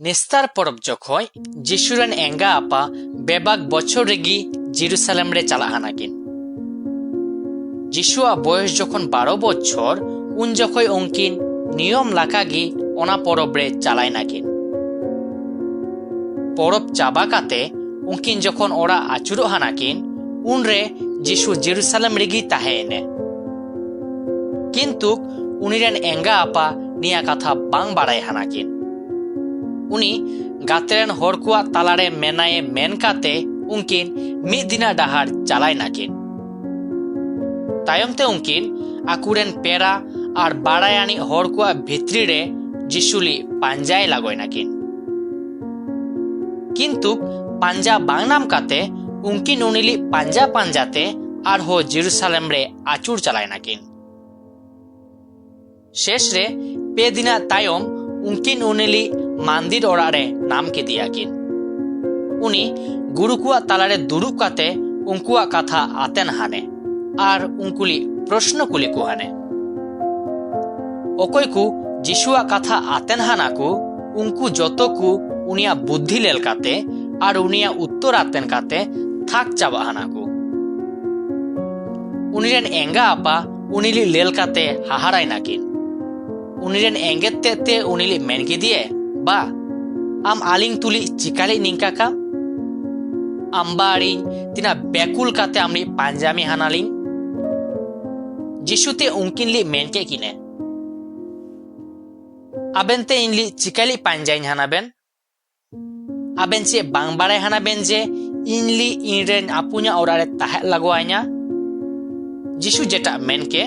नेस्तार परब जखोय जिशुरन एंगा आपा बेबाक बछर रेगी जेरुसालेम रे चला हानाकिन। जिशुआ बयस जखन 12 बछर उन जखोय उनकिन नियम लाकागी ओना परब रे चलाय नाकिन। परब चाबा काते उनकिन जखन ओरा आचुरो हानाकिन उनरे जिशु जेरुसालेम रेगी ताहेने। किन्तु उनिरेन एंगा आपा निया कथा बांग बाड़ाय हानाकिन। उनी गातेरेन हर कुआ तालारे मेनाये मेन काते उनकिन मिद दिना डाहार चालाय नाकिन। तायमते उनकिन आकुरेन पेरा आर बाड़ायानी हर कुआ भित्री रे जिशुली पांजाय लागोय नाकिन। किन्तु पांजा बांग नाम काते उनकिन उनिली पांजा पांजाते आर हो जेरुसालेम रे आचुर चालाय नाकिन। शेष रे पे दिना तायम उनकिन उनिली मंदिर ओड़ा रे नाम के दिया किन। उनी गुरु कुआ तालारे दुरुब काते उनकुआ कथा आतेन हाने आर उनकुली प्रश्न कुली को हाने। ओकोय कु जिशुआ कथा आतेन हाना को उनकु जतो कु उनिया बुद्धि लेल काते आर उनिया उत्तर आतेन काते थाक चाबा हाना को। उनिरेन एंगा आपा उनिली लेल काते हाहाराय नाकिन। उनिरेन एंगेत ते उनिली मेन के दिए बा आम आलिंग तुली चिकाली निंका का आम्बाड़ी तिना बेकुल काते आमली पांजामी हानालिंग। जिशुते उनकिनली मेनके किने आबेनते इनली चिकाली पांजाइन हानाबेन आबेन चे बांग बाड़ाय हानाबेन जे इनली इनरेन आपुन्या ओरारे ताहे लागोआइना। जिशु जेटा मेनके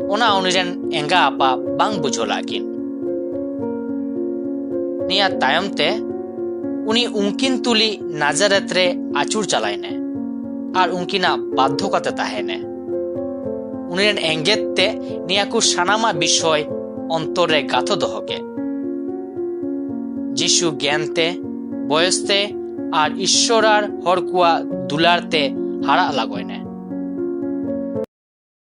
ओना उनिरेन एंगा आपा बांग बुझोलाकिन। निया तायमते उनी उनकिन तुली नाजारेत रे आचुर चालायने आर उनकिना बाध्य काते ताहेने। उनिरेन एंगेते निया को सानामा विषय अंतर रे गाथो दोहके। जिशु ज्ञानते बयसते आर ईश्वरार हर कुआ दुलारते हारा लागोयने।